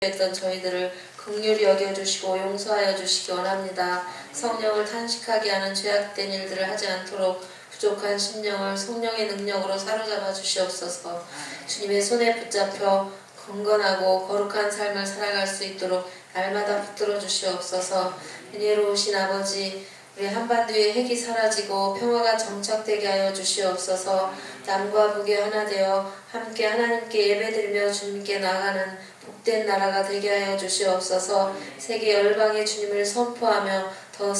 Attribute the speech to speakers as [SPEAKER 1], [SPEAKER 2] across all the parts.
[SPEAKER 1] 했던 저희들을 긍휼히 여겨주시고 용서하여 주시기 원합니다. 성령을 탄식하게 하는 죄악된 일들을 하지 않도록 부족한 심령을 성령의 능력으로 사로잡아 주시옵소서. 주님의 손에 붙잡혀 건건하고 거룩한 삶을 살아갈 수 있도록 날마다 붙들어 주시옵소서. 은혜로우신 아버지, 우리 한반도의 핵이 사라지고 평화가 정착되게 하여 주시옵소서. 남과 북이 하나 되어 함께 하나님께 예배드리며 주님께 나아가는 복된 나라가 되게 하여 주시옵소서. 세계 열방의 주님을 선포하며 더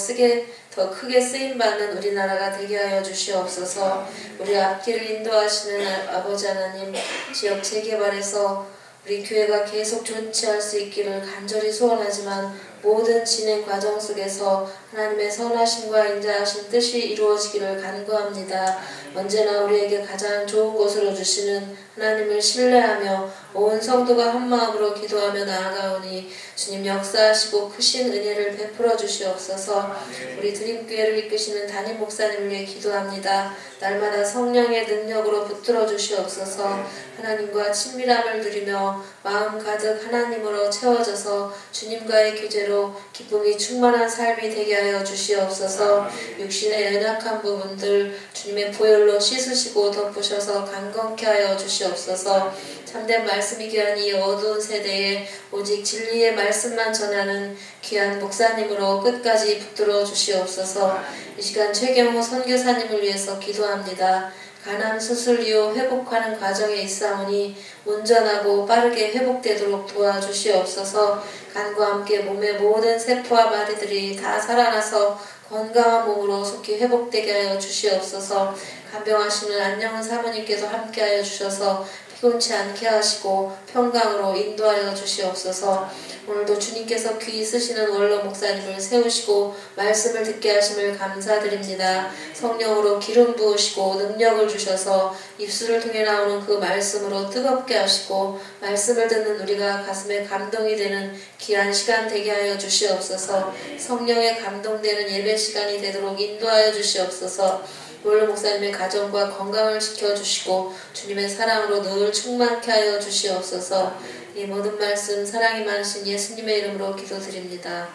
[SPEAKER 1] 크게 쓰임받는 우리나라가 되게 하여 주시옵소서. 우리 앞길을 인도하시는 아버지 하나님, 지역 재개발에서 우리 교회가 계속 존치할 수 있기를 간절히 소원하지만 모든 진행 과정 속에서 하나님의 선하심과 인자하신 뜻이 이루어지기를 간구합니다. 언제나 우리에게 가장 좋은 것으로 주시는 하나님을 신뢰하며 온 성도가 한마음으로 기도하며 나아가오니 주님 역사하시고 크신 은혜를 베풀어 주시옵소서. 우리 드림교회를 이끄시는 담임 목사님을 위해 기도합니다. 날마다 성령의 능력으로 붙들어 주시옵소서. 하나님과 친밀함을 누리며 마음 가득 하나님으로 채워져서 주님과의 교제로 기쁨이 충만한 삶이 되게 하여 주시옵소서. 육신의 연약한 부분들 주님의 보혈로 씻으시고 덮으셔서 강건케 하여 주시옵소서. 참된 말씀이 귀한 이 어두운 세대에 오직 진리의 말씀만 전하는 귀한 목사님으로 끝까지 붙들어 주시옵소서. 이 시간 최경호 선교사님을 위해서 기도합니다. 간암 수술 이후 회복하는 과정에 있사오니 온전하고 빠르게 회복되도록 도와주시옵소서. 간과 함께 몸의 모든 세포와 마디들이 다 살아나서 건강한 몸으로 속히 회복되게 하여 주시옵소서. 간병하시는 안녕은 사모님께서 함께하여 주셔서 피곤치 않게 하시고 평강으로 인도하여 주시옵소서. 오늘도 주님께서 귀히 쓰시는 원로 목사님을 세우시고 말씀을 듣게 하심을 감사드립니다. 성령으로 기름 부으시고 능력을 주셔서 입술을 통해 나오는 그 말씀으로 뜨겁게 하시고 말씀을 듣는 우리가 가슴에 감동이 되는 귀한 시간 되게 하여 주시옵소서. 성령에 감동되는 예배 시간이 되도록 인도하여 주시옵소서. 원로 목사님의 가정과 건강을 지켜주시고 주님의 사랑으로 늘 충만케 하여 주시옵소서. 이 모든 말씀 사랑이 많으신 예수님의 이름으로 기도드립니다.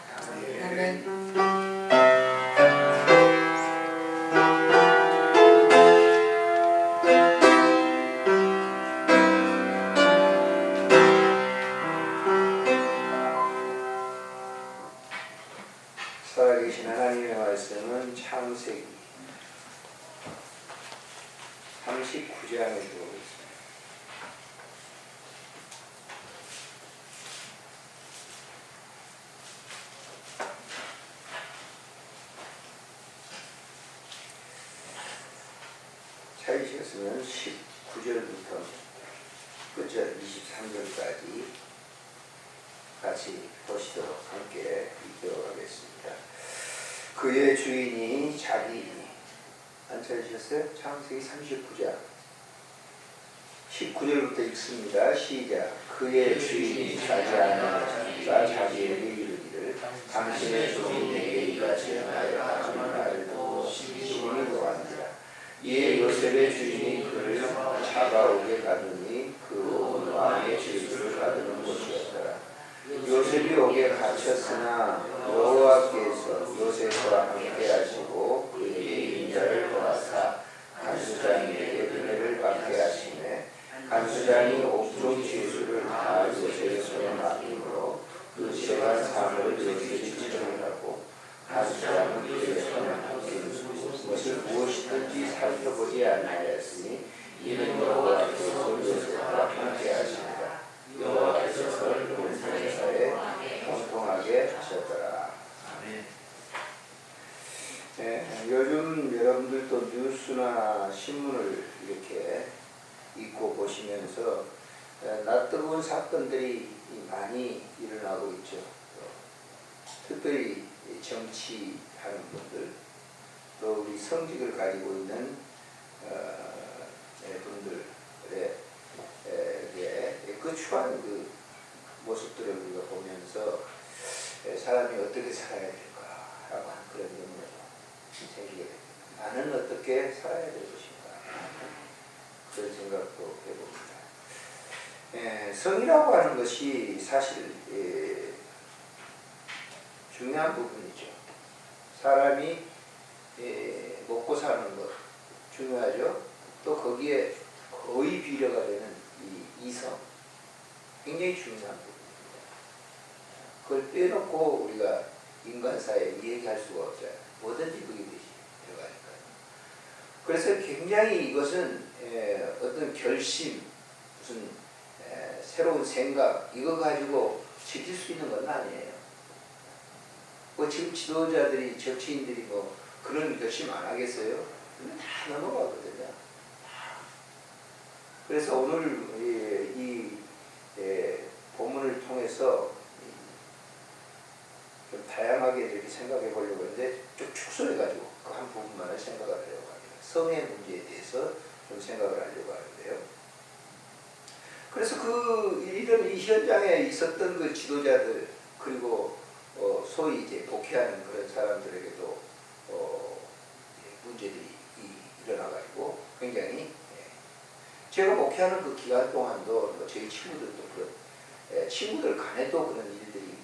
[SPEAKER 1] 아멘.
[SPEAKER 2] 살아계신 하나님의 말씀은 창세기 39장에 주고 있습니다. 찾으셨으면 19절부터 끝절 23절까지 같이 보시도록 함께 읽도록 하겠습니다. 그의 주인이 안 찾으셨어요? 창세기 39장 19절부터 읽습니다. 시작. 그의 주인이 자기하는 자가 자기에게 이르기를 당신의 종이 내게 이같이 행하여 하는 말을 듣고 심히 노하니라. 이에 요셉의 주인이 그를 잡아오게 가두니 그 온 왕의 질투를 가두는 곳이었더라. 요셉이 옥에 갇혔으나 여호와께서 요셉과 함께 하시고 그에게 인자를 보아사 간수장에게 은혜를 받게 하시매 간수장이 옥중 죄수를 다 요셉의 손에 맡기므로 그 죄가 사물을 요셉이 지정하고 간수장은 그의 손에 맡기는 것을 무엇이든지 살펴보지 아니하였으니 이는 여호와께서 요셉과 함께 하시니라. 여호와께서 그를 용서에 형통하게 하셨더라. 요즘 여러분들도 뉴스나 신문을 이렇게 읽고 보시면서 낯뜨거운 사건들이 많이 일어나고 있죠. 특별히 정치하는 분들, 또 우리 성직을 가지고 있는 분들의 거추한 그 모습들을 우리가 보면서 사람이 어떻게 살아야 될까라고 하는 그런 의문을 생기게 됩니다. 나는 어떻게 살아야 될 것인가 그런 생각도 해봅니다. 성이라고 하는 것이 사실 중요한 부분이죠. 사람이 먹고 사는 것 중요하죠. 또 거기에 거의 비례가 되는 이 이성 굉장히 중요한 부분입니다. 그걸 빼놓고 우리가 인간사에 얘기할 수가 없잖아요. 뭐든지 그게 되지 들어가니까요. 그래서 굉장히 이것은 어떤 결심, 무슨 새로운 생각 이거 가지고 지킬 수 있는 건 아니에요. 뭐 지금 지도자들이 정치인들이 뭐 그런 결심 안 하겠어요? 근데 다 넘어가거든요. 그래서 오늘 이 본문을 통해서 좀 다양하게 이렇게 생각해 보려고 하는데 좀 축소해가지고 그 한 부분만을 생각을 하려고 합니다. 성의 문제에 대해서 좀 생각을 하려고 하는데요. 그래서 이런 이 현장에 있었던 그 지도자들 그리고 소위 이제 목회하는 그런 사람들에게도 문제들이 일어나가지고 굉장히 제가 목회하는 그 기간 동안도 저희 친구들도 그런 친구들 간에도 그런 일들이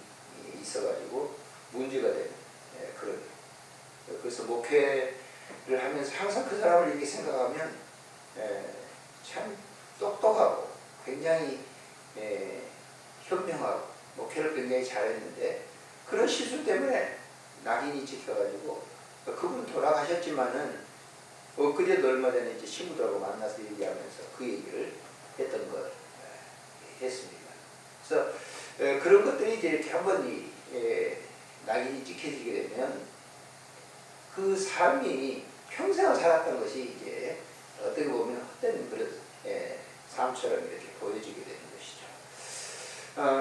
[SPEAKER 2] 있어가지고 문제가 되는 그런 그래서 목회를 하면서 항상 그 사람을 이렇게 생각하면 참 똑똑하고 굉장히 현명하고 목회를 굉장히 잘했는데 그런 실수 때문에 낙인이 찍혀가지고 그분 돌아가셨지만은 엊그제도 얼마 전에 이제 친구들하고 만나서 얘기하면서 그 얘기를 했던 걸 했습니다. 그래서 그런 것들이 이제 이렇게 한번 낙인이 찍혀지게 되면 그 삶이 평생을 살았던 것이 이제 어떻게 보면 헛된 그런 삶처럼 이렇게 보여지게 되는 것이죠.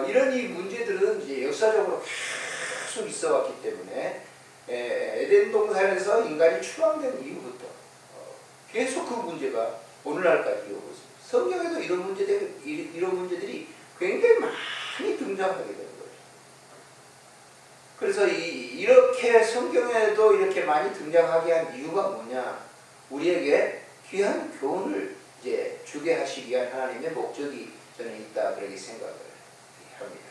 [SPEAKER 2] 이런 이 문제들은 이제 역사적으로 계속 있어왔기 때문에 에덴 동산에서 인간이 추방된 이후부터 계속 그 문제가 오늘날까지 이어오고 있습니다. 성경에도 이런 문제들이 굉장히 많이 등장하게 되는 거죠. 그래서 이렇게 성경에도 이렇게 많이 등장하게 한 이유가 뭐냐? 우리에게 귀한 교훈을 이제 주게 하시기 위한 하나님의 목적이 저는 있다 그렇게 생각을 합니다.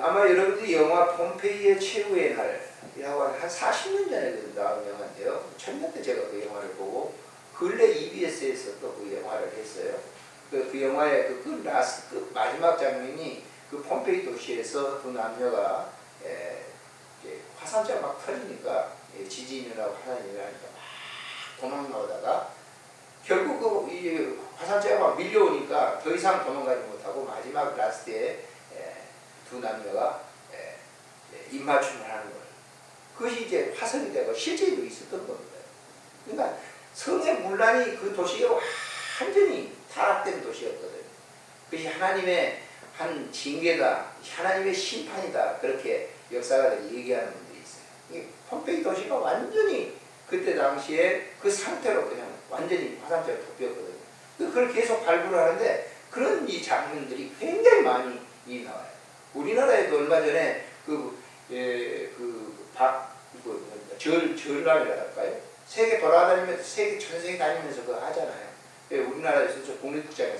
[SPEAKER 2] 아마 여러분들이 영화 폼페이의 최후의 날이라고 한 40년 전에 나온 영화인데요. 1000년 때 제가 그 영화를 보고 근래 EBS에서 또 그 영화를 했어요. 그 영화의 그 라스트 마지막 장면이 그 폼페이 도시에서 두 남녀가 화산재가 막 터지니까 지진이라고 하나님이라니까 막 도망 나오다가 결국 이 화산재가 막 밀려오니까 더 이상 도망가지 못하고 마지막 라스트에 두 남녀가 입맞춤을 하는 거예요. 그것이 이제 화성이 되고 실제로 있었던 겁니다. 그러니까 성의 문란이 그 도시가 완전히 타락된 도시였거든요. 그것이 하나님의 한 징계다, 하나님의 심판이다 그렇게 역사가들이 얘기하는 분들이 있어요. 폼페이 도시가 완전히 그때 당시에 그 상태로 그냥 완전히 화산재로 덮였거든요. 그걸 계속 발굴을 하는데 그런 이 장면들이 굉장히 많이 나와요. 우리나라에도 얼마 전에 전람이라 할까요? 세계 돌아다니면서 전 세계 다니면서 그거 하잖아요. 우리나라에서 저 국립극장에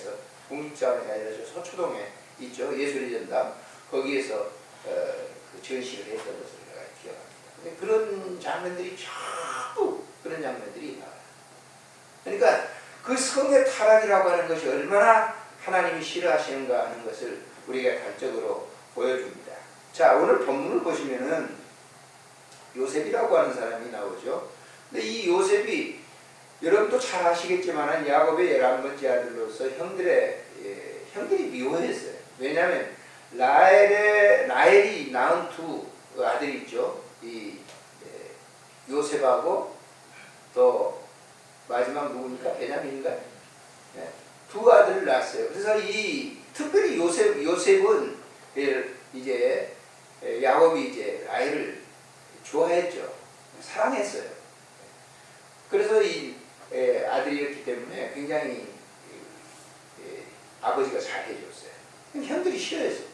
[SPEAKER 2] 아니라 저 서초동에 있죠. 예술의 전당 거기에서 그 전시를 했던 것을 제가 기억합니다. 근데 그런 장면들이 전부 그런 장면들이 나와요. 그러니까 그 성의 타락이라고 하는 것이 얼마나 하나님이 싫어하시는가 하는 것을 우리가 단적으로 보여줍니다. 자, 오늘 본문을 보시면은 요셉이라고 하는 사람이 나오죠. 근데 이 요셉이 여러분도 잘 아시겠지만 야곱의 11번째 아들로서 형들이 미워했어요. 왜냐하면 라헬이 낳은 두 아들이 있죠. 요셉하고 또 마지막 누구니까? 베냐민인가요? 두 아들을 낳았어요. 그래서 특별히 요셉은 이제 야곱이 이제 라헬을 좋아했죠. 사랑했어요. 그래서 이 아들이었기 때문에 굉장히 아버지가 잘 해줬어요. 형들이 싫어했어요.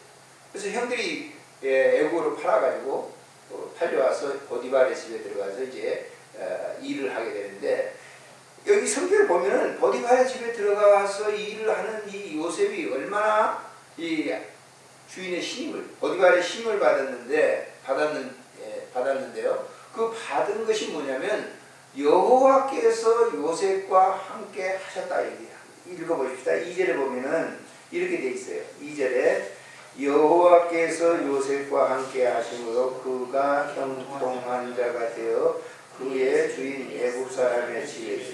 [SPEAKER 2] 그래서 형들이 애국으로 팔아가지고 팔려와서 보디발의 집에 들어가서 이제 일을 하게 되는데 여기 성경을 보면은 보디발의 집에 들어가서 일을 하는 이 요셉이 얼마나 이 주인의 신임을, 보디발의 신임을 받았는데요. 그 받은 것이 뭐냐면 여호와께서 요셉과 함께 하셨다 얘기야. 읽어보십시다. 2절에 보면은 이렇게 돼 있어요. 2절에 여호와께서 요셉과 함께 하심으로 그가 형통한 자가 되어 그의 주인 애굽 사람의 집에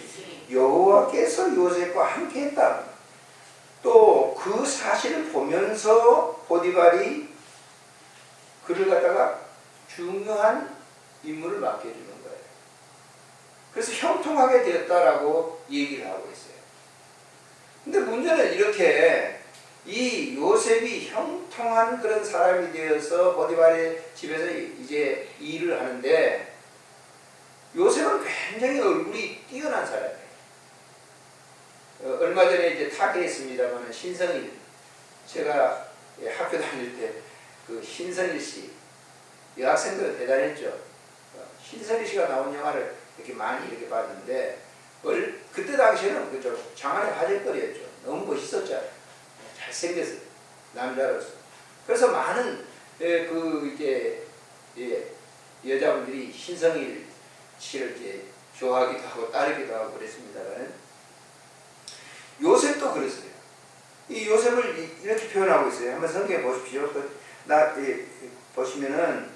[SPEAKER 2] 여호와께서 요셉과 함께 했다. 또 그 사실을 보면서 보디발이 그를 갖다가 중요한 임무를 맡겨주는 거예요. 그래서 형통하게 되었다라고 얘기를 하고 있어요. 근데 문제는 이렇게 이 요셉이 형통한 그런 사람이 되어서 보디발의 집에서 이제 일을 하는데 요셉은 굉장히 얼굴이 뛰어난 사람이에요. 얼마 전에 이제 타계했습니다만 신성일, 제가 학교 다닐 때 그 신성일 씨, 여학생들은 대단했죠. 신성일 씨가 나온 영화를 이렇게 많이 이렇게 봤는데 그때 당시에는 그죠 장안의 화제거리였죠. 너무 멋있었잖아요. 잘생겼어요. 남자로서. 그래서 많은 그 이제 여자분들이 신성일 씨를 이제 좋아하기도 하고 따르기도 하고 그랬습니다만 요셉도 그랬어요. 이 요셉을 이렇게 표현하고 있어요. 한번 성경에 보십시오. 보시면은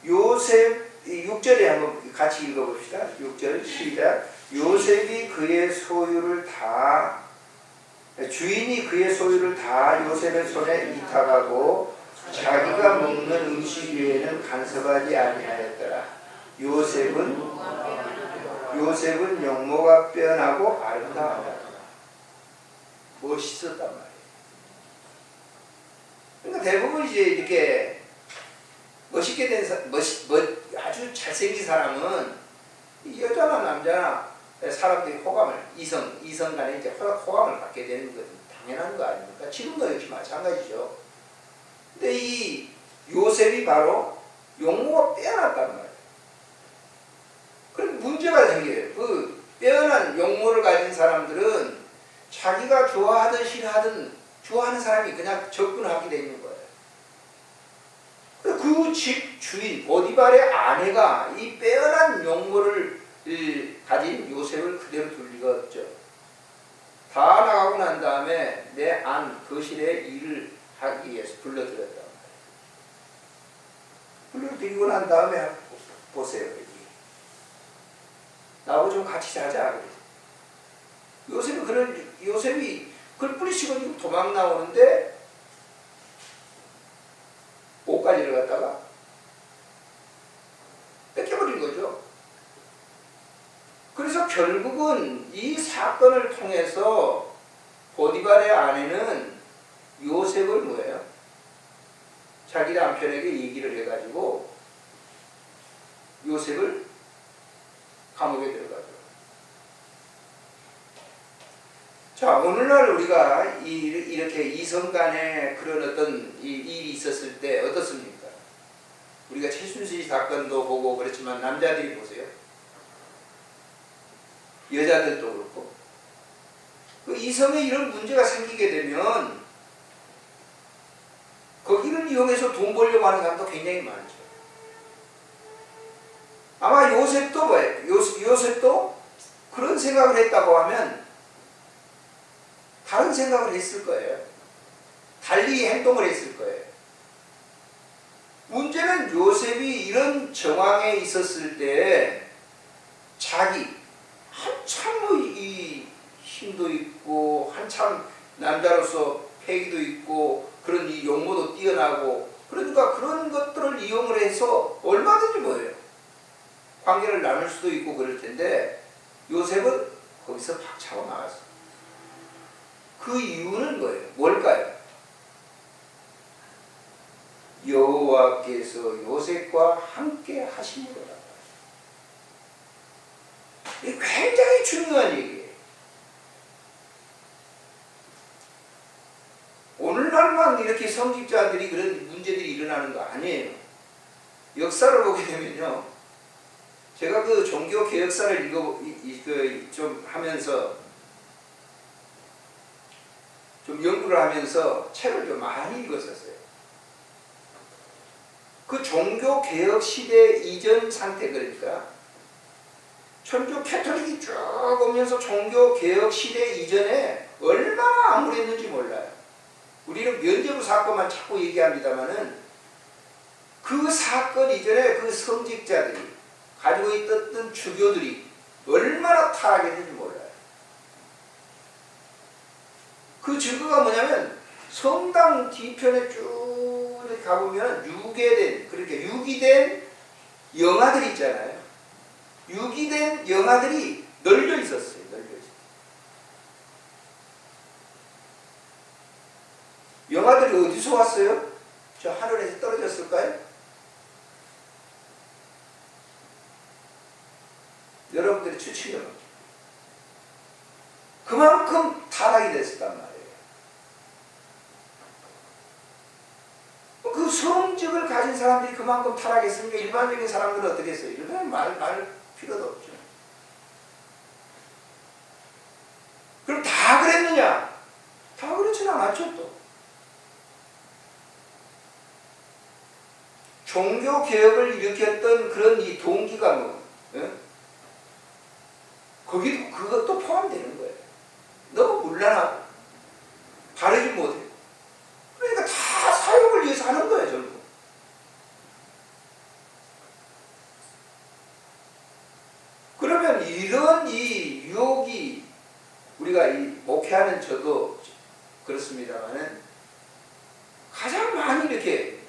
[SPEAKER 2] 요셉 6절에 한번 같이 읽어봅시다. 6절 시작. 요셉이 그의 소유를 다 주인이 그의 소유를 다 요셉의 손에 위탁하고 자기가 먹는 음식 외에는 간섭하지 아니하였더라. 요셉은 용모가 빼어나고 아름다웠다. 멋있었단 말이에요. 그러니까 대부분 이제 이렇게 멋있게 된 아주 잘생긴 사람은 여자나 남자나 사람들이 이성 간에 이제 호감을 갖게 되는 것은 당연한 거 아닙니까? 지금도 역시 마찬가지죠. 근데 이 요셉이 바로 용모가 빼어났단 말이에요. 그럼 문제가 생겨요. 그 빼어난 용모를 가진 사람들은 자기가 좋아하든 싫어하든 좋아하는 사람이 그냥 접근하게 돼 있는 거예요. 그 집 주인 보디발의 아내가 이 빼어난 용모를 가진 요셉을 그대로 둘 리가 없죠. 다 나가고 난 다음에 내 안 거실에 일을 하기 위해서 불러들였단 말이에요. 불러들이고 난 다음에 보세요. 여기. 나하고 좀 같이 자자. 요셉이 그걸 뿌리치고 도망 나오는데 옷가지를 갖다가 뺏겨버린 거죠. 그래서 결국은 이 사건을 통해서 보디발의 아내는 요셉을 뭐예요? 자기 남편에게 얘기를 해가지고 요셉을 감옥에 들어가죠. 자, 오늘날 우리가 이렇게 이성 간에 그런 어떤 일이 있었을 때 어떻습니까? 우리가 최순실 사건도 보고 그렇지만 남자들이 보세요. 여자들도 그렇고. 그 이성에 이런 문제가 생기게 되면 거기를 이용해서 돈 벌려고 하는 사람도 굉장히 많죠. 아마 요셉도 뭐예요? 요셉도 그런 생각을 했다고 하면 다른 생각을 했을 거예요. 달리 행동을 했을 거예요. 문제는 요셉이 이런 정황에 있었을 때 자기 한참 이 힘도 있고 한참 남자로서 패기도 있고 그런 이 용모도 뛰어나고 그러니까 그런 것들을 이용을 해서 얼마든지 뭐예요? 관계를 나눌 수도 있고 그럴 텐데 요셉은 거기서 팍 차고 나왔어요. 그 이유는 뭐예요? 뭘까요? 여호와께서 요셉과 함께 하심으로다. 이게 굉장히 중요한 얘기예요. 오늘날만 이렇게 성직자들이 그런 문제들이 일어나는 거 아니에요. 역사를 보게 되면요. 제가 그 종교 개혁사를 좀 하면서 좀 연구를 하면서 책을 좀 많이 읽었었어요. 그 종교 개혁 시대 이전 상태, 그러니까 천주 캐톨릭이 쭉 오면서 종교 개혁 시대 이전에 얼마나 암울했는지 몰라요. 우리는 면제부 사건만 자꾸 얘기합니다만은 그 사건 이전에 그 성직자들이 가지고 있던 주교들이 얼마나 타락했는지 몰라요. 그 증거가 뭐냐면 성당 뒤편에 쭉 이렇게 가보면 유기된 영화들 있잖아요. 유기된 영화들이 널려 있었어요. 영화들이 어디서 왔어요? 저 하늘에서 떨어졌을까요? 여러분들이 추측해요. 그만큼 타락이 됐었단 말이에요. 그 성직을 가진 사람들이 그만큼 타락했으니까 일반적인 사람들은 어떻게 했어요? 일반적인 말 필요도 없죠. 그럼 다 그랬느냐? 다 그렇지는 않았죠 또. 종교 개혁을 일으켰던 그런 이 동기가 뭐, 거기도 그것도 포함되는 거예요. 너무 문란하고 바르지 못해. 그러니까 다 사욕을 위해서 하는 거예요, 전부. 그러면 이런 이 유혹이 우리가 이 목회하는 저도 그렇습니다만은 가장 많이 이렇게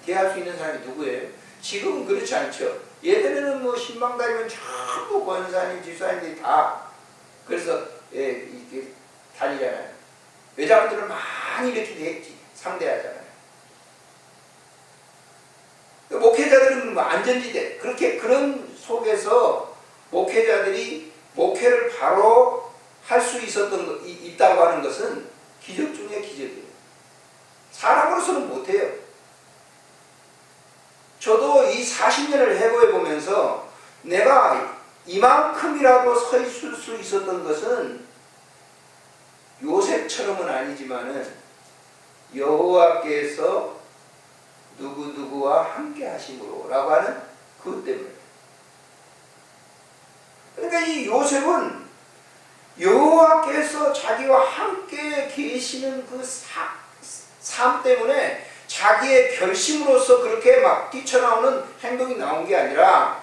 [SPEAKER 2] 대할 수 있는 사람이 누구예요? 지금은 그렇지 않죠. 예전에는 뭐 신방다니면 전부 권사님, 집사님들이 다 그래서 이렇게 다니잖아요. 여자분들은 많이 이렇게 상대하잖아요. 목회자들은 뭐 안전지대 그런 속에서 목회자들이 목회를 바로 할 수 있다고 하는 것은 기적 중에 기적이에요. 사람으로서는 못해요. 저도 이 40년을 해고해 보면서 내가 이만큼이라도 서 있을 수 있었던 것은 요셉처럼은 아니지만은 여호와께서 누구누구와 함께 하심으로 라고 하는 그것 때문에. 그러니까 이 요셉은 여호와께서 자기와 함께 계시는 그 삶 때문에 자기의 결심으로서 그렇게 막 뛰쳐나오는 행동이 나온 게 아니라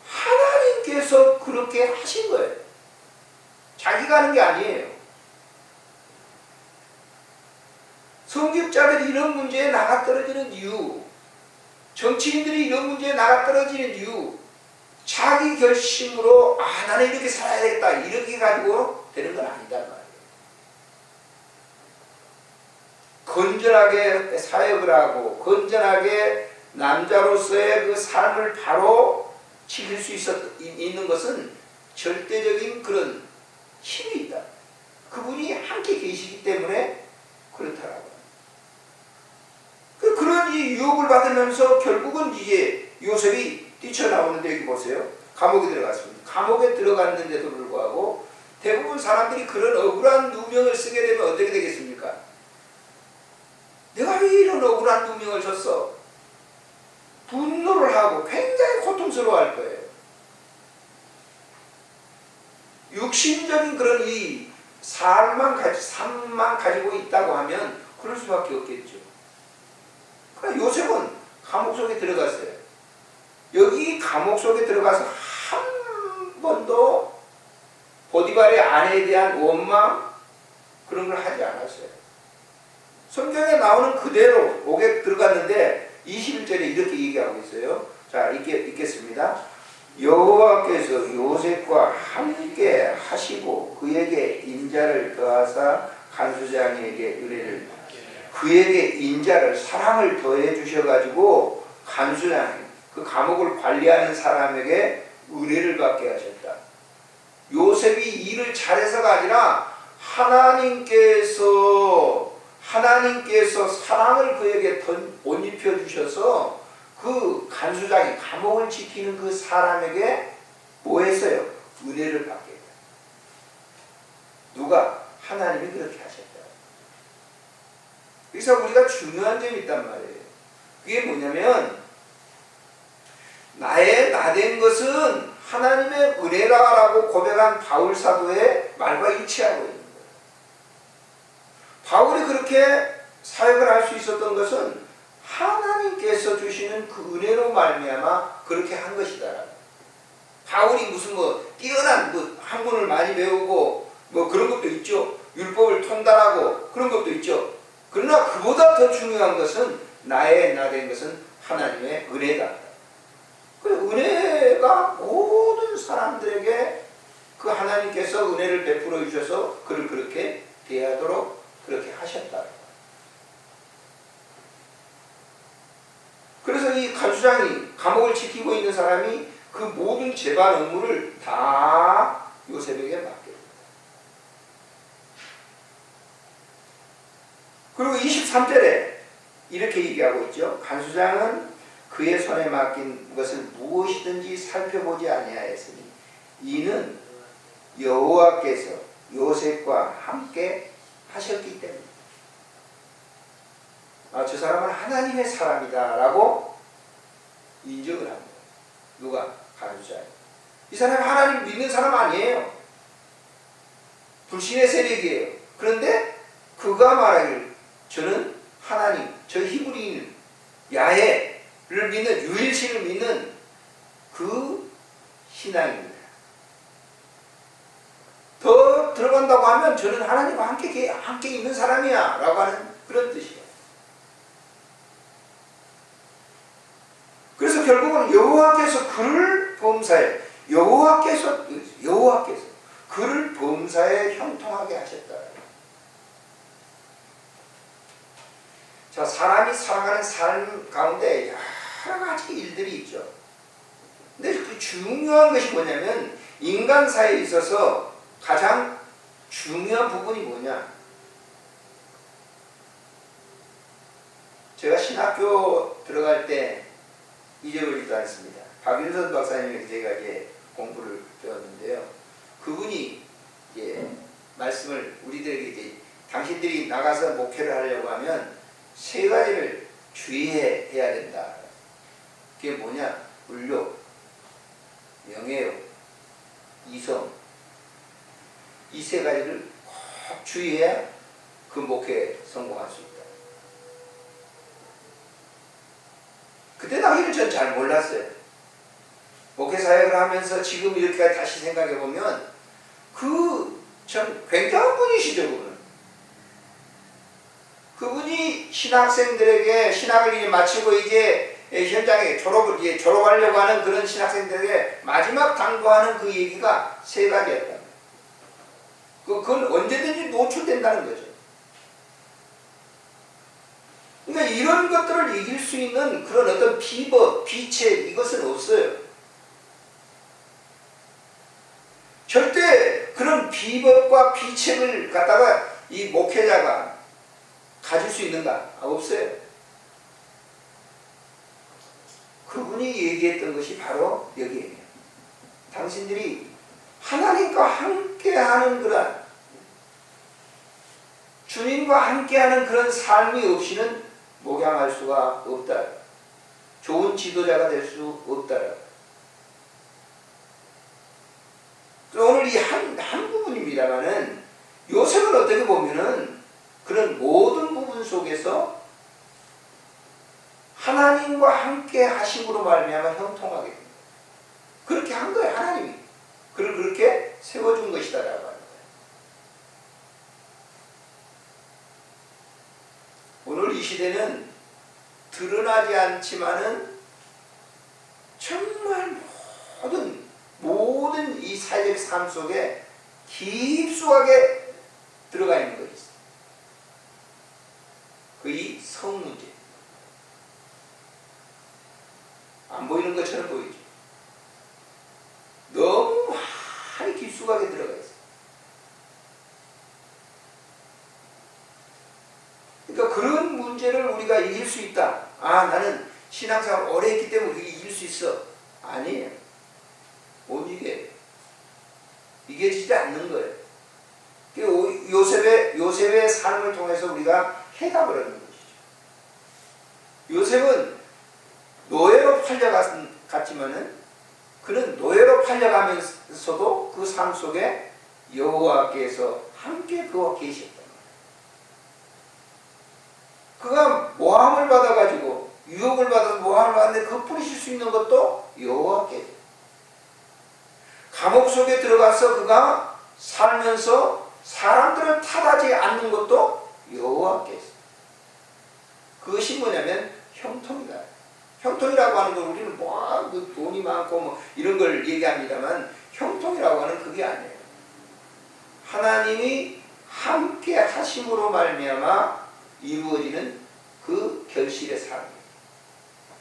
[SPEAKER 2] 하나님께서 그렇게 하신 거예요. 자기가 하는 게 아니에요. 성직자들이 이런 문제에 나가떨어지는 이유, 정치인들이 이런 문제에 나가떨어지는 이유, 자기 결심으로 나는 이렇게 살아야 되겠다 이렇게 가지고 되는 건 아니단 말이에요. 건전하게 사역을 하고 건전하게 남자로서의 그 삶을 바로 지킬 수 있는 것은 절대적인 그런 힘이 있다. 그분이 함께 계시기 때문에 그렇다라고. 그런 이 유혹을 받으면서 결국은 이제 요셉이 뛰쳐나오는데 여기 보세요. 감옥에 들어갔습니다. 감옥에 들어갔는데도 불구하고 대부분 사람들이 그런 억울한 누명을 쓰게 되면 어떻게 되겠습니까? 내가 왜 이런 억울한 누명을 줬어? 분노를 하고 굉장히 고통스러워할 거예요. 육신적인 그런 이 삶만 가지고 있다고 하면 그럴 수밖에 없겠죠. 그러니까 요셉은 감옥 속에 들어갔어요. 여기 감옥 속에 들어가서 한 번도 보디발의 아내에 대한 원망 그런 걸 하지 않았어요. 성경에 나오는 그대로 옥에 들어갔는데 21절에 이렇게 얘기하고 있어요. 자, 읽겠습니다. 여호와께서 요셉과 함께 하시고 그에게 인자를 더하사 간수장에게 의뢰를 그에게 인자를 사랑을 더해 주셔가지고 간수장 그 감옥을 관리하는 사람에게 은혜를 받게 하셨다. 요셉이 일을 잘해서가 아니라 하나님께서 사랑을 그에게 옷 입혀 주셔서 그 간수장이 감옥을 지키는 그 사람에게 뭐 했어요? 은혜를 받게 돼요. 누가? 하나님이 그렇게 하셨다. 그래서 우리가 중요한 점이 있단 말이에요. 그게 뭐냐면 나의 나된 것은 하나님의 은혜라고 고백한 바울 사도의 말과 일치하고 있는 거예요. 바울이 그렇게 사역을 할 수 있었던 것은 하나님께서 주시는 그 은혜로 말미암아 그렇게 한 것이다. 바울이 무슨 뛰어난 학문을 많이 배우고 그런 것도 있죠. 율법을 통달하고 그런 것도 있죠. 그러나 그보다 더 중요한 것은 나의 나된 것은 하나님의 은혜다. 그 은혜가 모든 사람들에게 그 하나님께서 은혜를 베풀어 주셔서 그를 그렇게 대하도록 그렇게 하셨다. 그래서 이 간수장이 감옥을 지키고 있는 사람이 그 모든 재반 업무를 다 요셉에게 맡게 됩니다. 그리고 23절에 이렇게 얘기하고 있죠. 간수장은 그의 손에 맡긴 것을 무엇이든지 살펴보지 아니하였으니 이는 여호와께서 요셉과 함께 하셨기 때문입니다. 저 사람은 하나님의 사람이다 라고 인정을 합니다. 누가? 간수장. 이 사람이 하나님 믿는 사람 아니에요. 불신의 세력이에요. 그런데 그가 말하기를 저는 하나님, 저 히브리인 야훼를 믿는, 유일신을 믿는 그 신앙입니다. 더 들어간다고 하면 저는 하나님과 함께 있는 사람이야 라고 하는 그런 뜻이에요. 그래서 결국은 여호와께서 그를 범사에 여호와께서 그를 범사에 형통하게 하셨다. 자, 사람이 살아가는 삶 가운데 여러 가지 일들이 있죠. 근데 그 중요한 것이 뭐냐면 인간 사회에 있어서 가장 중요한 부분이 뭐냐? 제가 신학교 들어갈 때 잊어버리지도 않습니다. 박윤선 박사님에게 제가 이제 공부를 배웠는데요. 그분이 이제 말씀을 우리들에게 이제 당신들이 나가서 목회를 하려고 하면 세 가지를 주의해야 된다. 그게 뭐냐? 물욕, 명예욕, 이성. 이 세 가지를 꼭 주의해야 그 목회에 성공할 수 있다. 그때 당시는 전 잘 몰랐어요. 목회 사역을 하면서 지금 이렇게 다시 생각해 보면 참 굉장한 분이시죠, 그분은. 그분이 신학생들에게 신학을 이제 마치고 이제 현장에 졸업하려고 하는 그런 신학생들에게 마지막 당부하는 그 얘기가 세 가지였다. 그건 언제든지 노출된다는 거죠. 그러니까 이런 것들을 이길 수 있는 그런 어떤 비법, 비책 이것은 없어요. 절대 그런 비법과 비책을 갖다가 이 목회자가 가질 수 있는가? 없어요. 그분이 얘기했던 것이 바로 여기에요. 당신들이 하나님과 함께하는 그런 주님과 함께하는 그런 삶이 없이는 목양할 수가 없다. 좋은 지도자가 될 수 없다. 오늘 이 한 부분입니다만은 요셉은 어떻게 보면은 그런 모든 부분 속에서 하나님과 함께 하심으로 말미암아 형통하게 됩니다. 그렇게 한 거예요, 하나님이. 그를 그렇게 세워준 것이다라고 하는 거예요. 오늘 이 시대는 드러나지 않지만은 정말 모든 이 사회적 삶 속에 깊숙하게 들어가 있는 것이 있어요. 이 성 문제. 안 보이는 것처럼 보이죠. 너무 많이 깊숙하게 들어가 있어요. 그러니까 그런 문제를 우리가 이길 수 있다. 나는 신앙생활 오래 했기 때문에 그게 이길 수 있어. 아니에요. 못 이겨요. 이겨지지 않는 거예요. 요셉의 삶을 통해서 우리가 해답을 얻는 것이죠. 요셉은 노예로 팔려갔지만은 그는 노예로 팔려가면서도 그 삶 속에 여호와께서 함께 그와 계셨단 말이에요. 그가 모함을 받아가지고 유혹을 받아서 모함을 받는데 그 뿌리실 수 있는 것도 여호와께서. 감옥 속에 들어가서 그가 살면서 사람들을 탓하지 않는 것도 여호와께서. 그것이 뭐냐면 형통이다. 형통이라고 하는 건 우리는 뭐 돈이 많고 뭐 이런 걸 얘기합니다만 형통이라고 하는 그게 아니에요. 하나님이 함께 하심으로 말미암아 이루어지는 그 결실의 삶이에요.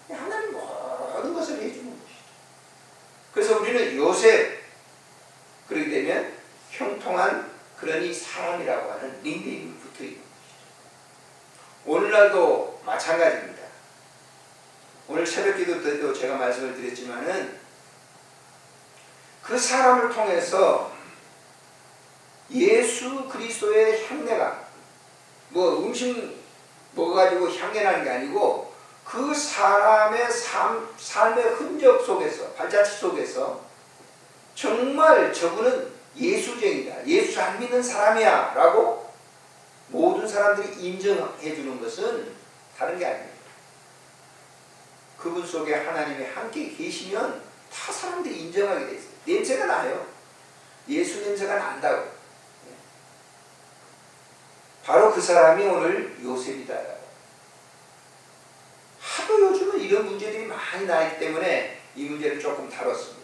[SPEAKER 2] 하나님 모든 것을 해주는 것이죠. 그래서 우리는 요셉, 그렇게 되면 형통한 그런 이 사람이라고 하는 닉네임이 붙어있는 것이죠. 오늘날도 마찬가지입니다. 오늘 새벽기도 때도 제가 말씀을 드렸지만은 그 사람을 통해서 예수 그리스도의 향내가 뭐 음식 먹어가지고 향내나는 게 아니고 그 사람의 삶의 흔적 속에서 발자취 속에서 정말 저분은 예수쟁이다. 예수 잘 믿는 사람이야 라고 모든 사람들이 인정해 주는 것은 다른 게 아닙니다. 그분 속에 하나님이 함께 계시면 다 사람들이 인정하게 돼 있어요. 냄새가 나요. 예수 냄새가 난다고. 바로 그 사람이 오늘 요셉이다. 하도 요즘은 이런 문제들이 많이 나기 때문에 이 문제를 조금 다뤘습니다.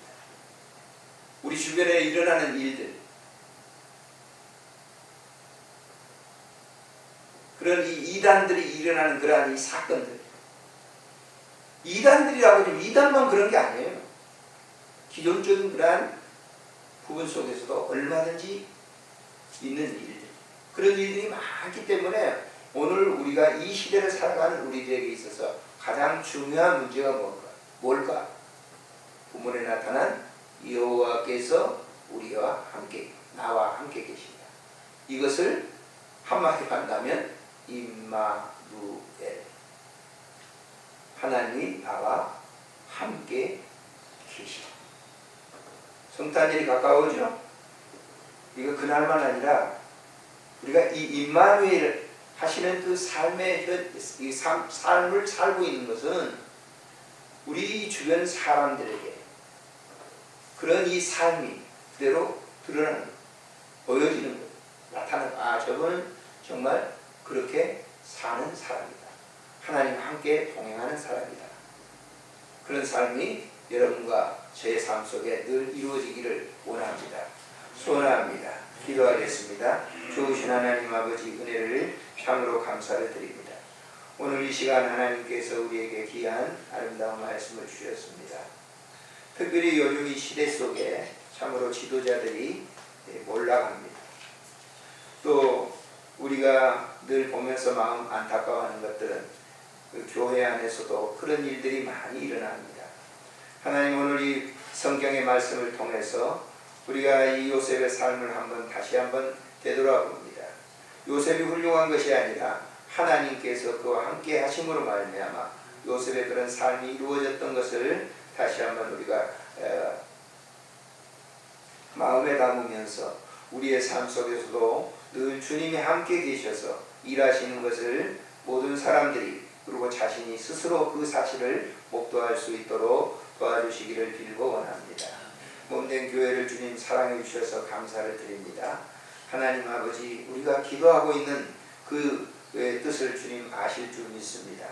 [SPEAKER 2] 우리 주변에 일어나는 일들, 그런 이 이단들이 일어나는 그러한 이 사건들, 이단들이라고 하면 이단만 그런 게 아니에요. 기존적인 그러한 부분 속에서도 얼마든지 있는 일들, 그런 일들이 많기 때문에 오늘 우리가 이 시대를 살아가는 우리들에게 있어서 가장 중요한 문제가 뭘까? 본문에 나타난 여호와께서 우리와 함께, 나와 함께 계신다. 이것을 한마디로 한다면 임마누엘, 하나님이 나와 함께 계시다. 성탄절이 가까워오죠? 이거 그날만 아니라 우리가 이 임마누엘 하시는 그 삶을 살고 있는 것은 우리 주변 사람들에게 그런 이 삶이 그대로 드러나는 것, 보여지는 것, 나타나는 것. 아, 저분은 정말 그렇게 사는 사람이다. 하나님과 함께 동행하는 사람이다. 그런 삶이 여러분과 제 삶 속에 늘 이루어지기를 원합니다. 소원합니다. 기도하겠습니다. 좋으신 하나님 아버지 은혜를 참으로 감사를 드립니다. 오늘 이 시간 하나님께서 우리에게 귀한 아름다운 말씀을 주셨습니다. 특별히 요즘 이 시대 속에 참으로 지도자들이 몰락합니다. 또 우리가 늘 보면서 마음 안타까워하는 것들은 그 교회 안에서도 그런 일들이 많이 일어납니다. 하나님, 오늘 이 성경의 말씀을 통해서 우리가 이 요셉의 삶을 다시 한번 되돌아봅니다. 요셉이 훌륭한 것이 아니라 하나님께서 그와 함께 하심으로 말미암아 요셉의 그런 삶이 이루어졌던 것을 다시 한번 우리가 마음에 담으면서 우리의 삶 속에서도 늘 주님이 함께 계셔서 일하시는 것을 모든 사람들이, 그리고 자신이 스스로 그 사실을 목도할 수 있도록 도와주시기를 빌고 원합니다. 몸된 교회를 주님 사랑해 주셔서 감사를 드립니다. 하나님 아버지, 우리가 기도하고 있는 그 뜻을 주님 아실 줄 믿습니다.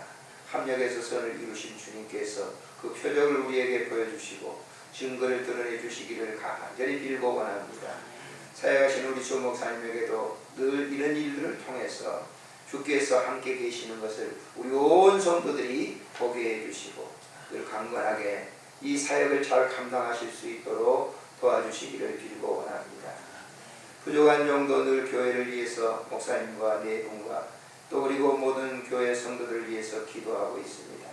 [SPEAKER 2] 합력에서 선을 이루신 주님께서 그 표적을 우리에게 보여주시고 증거를 드러내 주시기를 간절히 빌고 원합니다. 사역하신 우리 조 목사님에게도 늘 이런 일들을 통해서 주께서 함께 계시는 것을 우리 온 성도들이 보게 해주시고 늘 강건하게 이 사역을 잘 감당하실 수 있도록 도와주시기를 빌고 원합니다. 부족한 정도 늘 교회를 위해서 목사님과 네 분과 또 그리고 모든 교회 성도들을 위해서 기도하고 있습니다.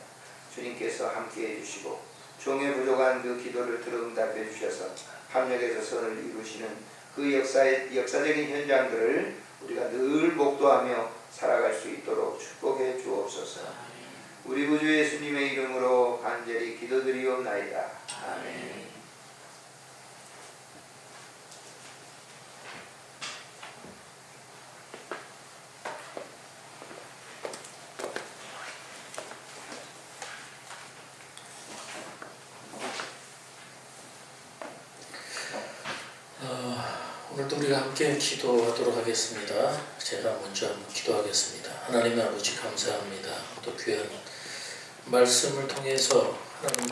[SPEAKER 2] 주님께서 함께해 주시고 종의 부족한 그 기도를 들응답해 주셔서 합력해서 선을 이루시는 그 역사적인 현장들을 우리가 늘 목도하며 살아갈 수 있도록 축복해 주옵소서. 우리 구주 예수님의 이름으로 간절히 기도드리옵나이다. 아멘.
[SPEAKER 3] 오늘도 우리가 함께 기도하도록 하겠습니다. 제가 먼저 한번 기도하겠습니다. 하나님 아버지 감사합니다. 또 귀한 말씀을 통해서 하나님